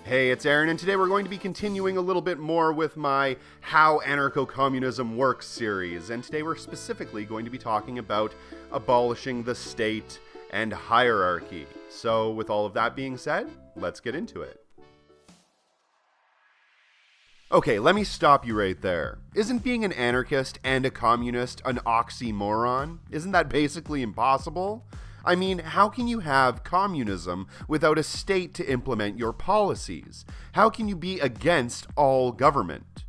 Hey, it's Aaron, and today we're going to be continuing a little bit more with my How Anarcho-Communism Works series, and today we're specifically going to be talking about abolishing the state and hierarchy. So, with all of that being said, let's get into it. Okay, let me stop you right there. Isn't being an anarchist and a communist an oxymoron? Isn't that basically impossible? I mean, how can you have communism without a state to implement your policies? How can you be against all government?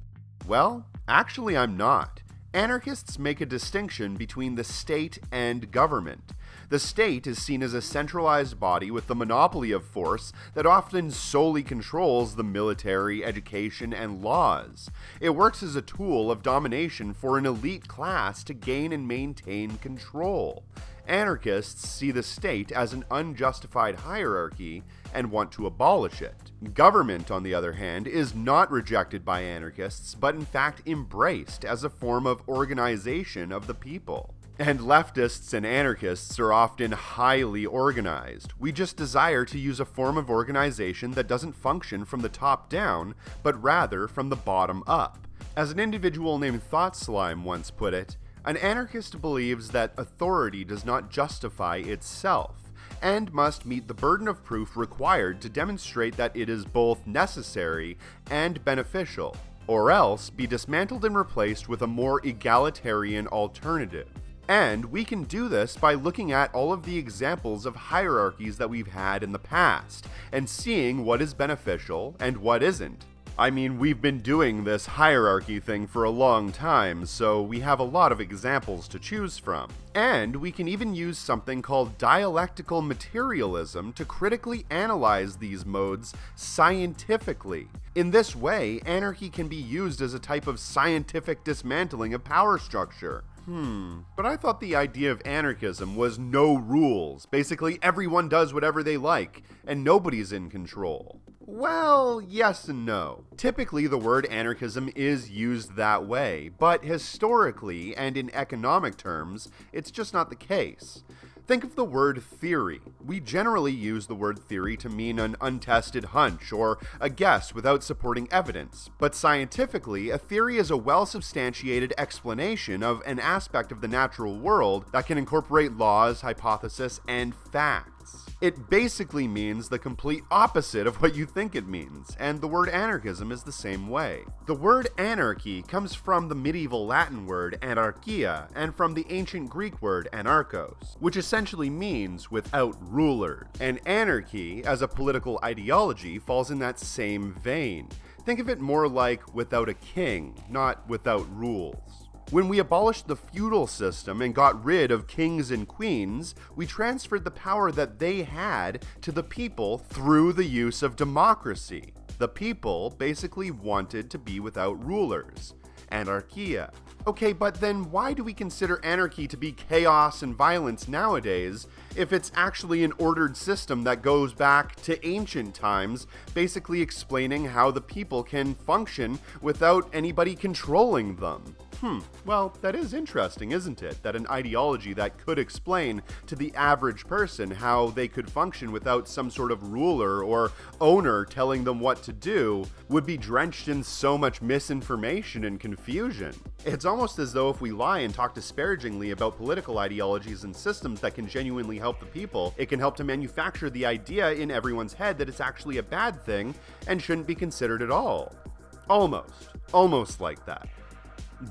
Well, actually I'm not. Anarchists make a distinction between the state and government. The state is seen as a centralized body with the monopoly of force that often solely controls the military, education, and laws. It works as a tool of domination for an elite class to gain and maintain control. Anarchists see the state as an unjustified hierarchy and want to abolish it. Government, on the other hand, is not rejected by anarchists, but in fact embraced as a form of organization of the people. And leftists and anarchists are often highly organized. We just desire to use a form of organization that doesn't function from the top down, but rather from the bottom up. As an individual named Thoughtslime once put it, an anarchist believes that authority does not justify itself, and must meet the burden of proof required to demonstrate that it is both necessary and beneficial, or else be dismantled and replaced with a more egalitarian alternative. And we can do this by looking at all of the examples of hierarchies that we've had in the past, and seeing what is beneficial and what isn't. I mean, we've been doing this hierarchy thing for a long time, so we have a lot of examples to choose from. And we can even use something called dialectical materialism to critically analyze these modes scientifically. In this way, anarchy can be used as a type of scientific dismantling of power structure. But I thought the idea of anarchism was no rules. Basically, everyone does whatever they like, and nobody's in control. Well, yes and no. Typically, the word anarchism is used that way, but historically and in economic terms, it's just not the case. Think of the word theory. We generally use the word theory to mean an untested hunch or a guess without supporting evidence. But scientifically, a theory is a well-substantiated explanation of an aspect of the natural world that can incorporate laws, hypotheses, and facts. It basically means the complete opposite of what you think it means, and the word anarchism is the same way. The word anarchy comes from the medieval Latin word anarchia and from the ancient Greek word anarchos, which essentially means without rulers. And anarchy, as a political ideology, falls in that same vein. Think of it more like without a king, not without rules. When we abolished the feudal system and got rid of kings and queens, we transferred the power that they had to the people through the use of democracy. The people basically wanted to be without rulers. Anarchia. Okay, but then why do we consider anarchy to be chaos and violence nowadays if it's actually an ordered system that goes back to ancient times, basically explaining how the people can function without anybody controlling them? Well, that is interesting, isn't it? That an ideology that could explain to the average person how they could function without some sort of ruler or owner telling them what to do would be drenched in so much misinformation and confusion. It's almost as though if we lie and talk disparagingly about political ideologies and systems that can genuinely help the people, it can help to manufacture the idea in everyone's head that it's actually a bad thing and shouldn't be considered at all. Almost like that.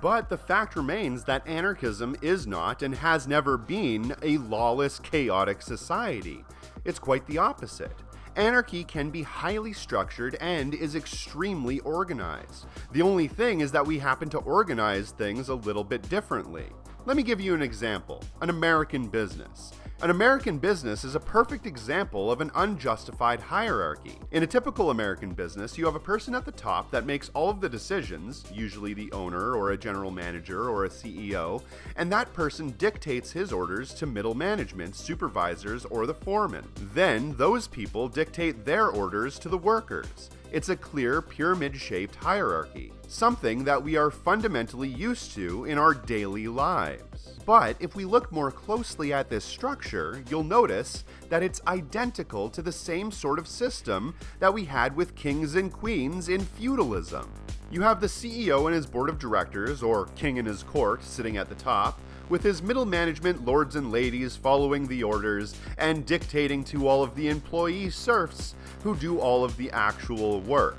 But the fact remains that anarchism is not and has never been a lawless, chaotic society. It's quite the opposite. Anarchy can be highly structured and is extremely organized. The only thing is that we happen to organize things a little bit differently. Let me give you an example. An American business. An American business is a perfect example of an unjustified hierarchy. In a typical American business, you have a person at the top that makes all of the decisions, usually the owner or a general manager or a CEO, and that person dictates his orders to middle management, supervisors, or the foreman. Then, those people dictate their orders to the workers. It's a clear, pyramid-shaped hierarchy, something that we are fundamentally used to in our daily lives. But if we look more closely at this structure, you'll notice that it's identical to the same sort of system that we had with kings and queens in feudalism. You have the CEO and his board of directors, or king and his court, sitting at the top, with his middle management lords and ladies following the orders and dictating to all of the employee serfs who do all of the actual work.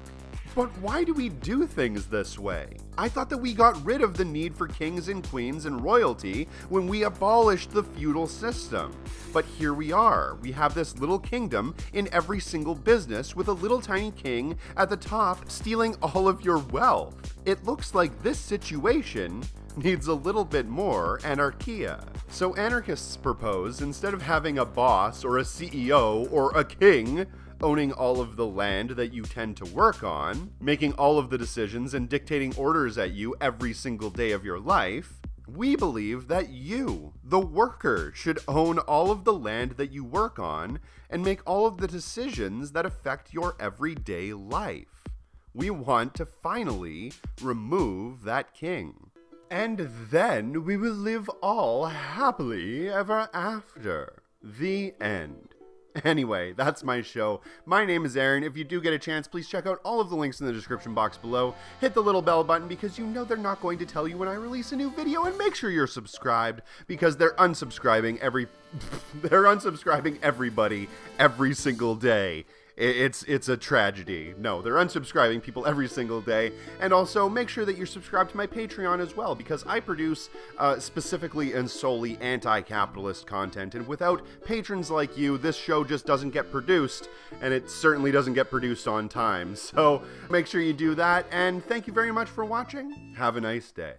But why do we do things this way? I thought that we got rid of the need for kings and queens and royalty when we abolished the feudal system. But here we are. We have this little kingdom in every single business with a little tiny king at the top stealing all of your wealth. It looks like this situation needs a little bit more anarchia. So anarchists propose, instead of having a boss or a CEO or a king owning all of the land that you tend to work on, making all of the decisions and dictating orders at you every single day of your life, we believe that you, the worker, should own all of the land that you work on and make all of the decisions that affect your everyday life. We want to finally remove that king. And then we will live all happily ever after. The end. Anyway, that's my show. My name is Aaron. If you do get a chance, please check out all of the links in the description box below. Hit the little bell button because you know they're not going to tell you when I release a new video, and make sure you're subscribed because they're unsubscribing everybody every single day. It's a tragedy. No, they're unsubscribing people every single day. And also, make sure that you're subscribed to my Patreon as well, because I produce specifically and solely anti-capitalist content. And without patrons like you, this show just doesn't get produced, and it certainly doesn't get produced on time. So make sure you do that, and thank you very much for watching. Have a nice day.